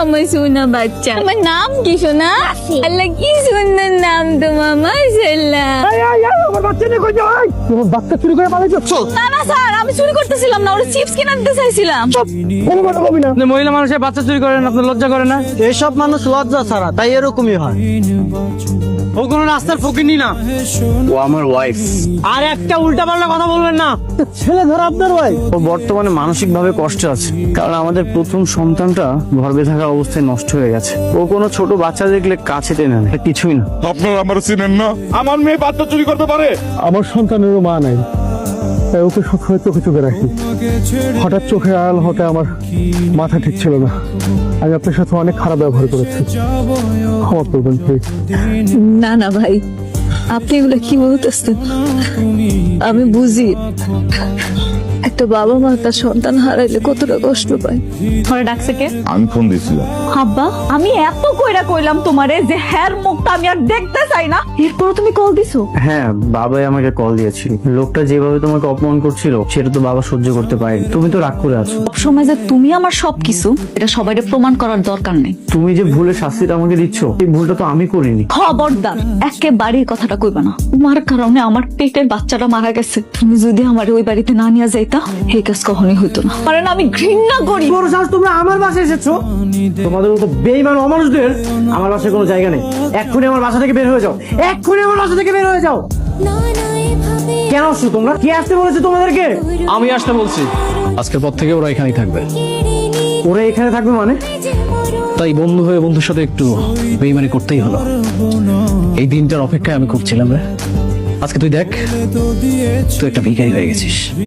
আমার সোনা বাচ্চা। আমার নাম কি সোনা? আল্লাহ কি সুন্দর নাম তোমার, মাশাআল্লাহ। তোমার বাচ্চা চুরি করে পালাইছো? না না স্যার, আমি চুরি করতেছিলাম না, ওরা চিপস কিনে দিতে চাইছিলাম। কোনো কথা কবি না। আপনি মহিলা মানুষের বাচ্চা চুরি করেন, আপনার লজ্জা করে না? এসব মানুষ লজ্জা ছাড়া, তাই এরকমই হয়। ও কোনো রাস্তার ফকিনি না, ও আমার ওয়াইফ। আর একটা উল্টা পাল্টা কথা বলবেন না। ছেলে ধরো আপনার ভাই। ও বর্তমানে মানসিক ভাবে কষ্টে আছে, কারণ আমাদের প্রথম সন্তানটা গর্ভে থাকা অবস্থায় নষ্ট হয়ে গেছে। ও কোনো ছোট বাচ্চা দেখলে কাছে টেনে নেয়, কিছুই না। আপনারা আমার চিনেন না? আমার মেয়ে বাচ্চা চুরি করতে পারে? আমার সন্তানেরও মা নাই, তাই ওকে সবসময় চোখে চোখে রাখি। হঠাৎ চোখে আড়াল হতে আমার মাথা ঠিক ছিল না। আমি আপনার সাথে অনেক খারাপ ব্যবহার করেছি, ক্ষমা করবেন প্লিজ। না না ভাই, আপনি এগুলো কি বলতেছেন? আমি বুঝি একটা বাবা মা তার সন্তান হারাইলে কতটা কষ্ট পায়। ঘরে ডাকছে কে? আমি ফোন দিয়েছিলাম। আব্বা, আমি এত কইরা কইলাম তোমারে যে হ্যার মুখটা আমি আর দেখতে চাই না, এরপরও তুমি কল দিছো? হ্যাঁ, বাবাই আমাকে কল দিয়েছিল। লোকটা যেভাবে তোমাকে অপমান করছিল সেটা তো বাবা সহ্য করতে পারেনি। তুমি তো রাগ করে আছো। সব সময় যে তুমি আমার সবকিছু, এটা সবাইকে প্রমাণ করার দরকার নেই। তুমি যে ভুলে শাস্তিটা আমাকে দিচ্ছ, এই ভুলটা তো আমি করিনি। খবরদার একেবারে এই কথাটা কইবা না। তোমার কারণে আমার পেটের বাচ্চাটা মারা গেছে। তুমি যদি আমার ওই বাড়িতে না নিয়ে যাইতা, এই কাজ কখনোই হইতো না। কারণ আমি ঘৃণা করি। বড় সাহস, তোমরা আমার বাসায় এসেছো? তোমাদের মতো বেঈমান অমানুষদের আমার বাসায় কোনো জায়গা নেই। এক্ষুনি আমার বাসা থেকে বের হয়ে যাও, এক্ষুনি আমার বাসা থেকে বের হয়ে যাও। কেন আসছো তোমরা? কে আসতে বলেছে তোমাদেরকে? আমি আসতে বলছি। আজকের পর থেকে ওরা এখানেই থাকবে। ওরা এখানে থাকবে মানে? তাই বন্ধু হয়ে বন্ধুর সাথে একটু বেইমানি করতেই হলো। এই দিনটার অপেক্ষায় আমি খুব ছিলাম রে। আজকে তুই দেখ, তুই একটা ভিখারি হয়ে গেছিস।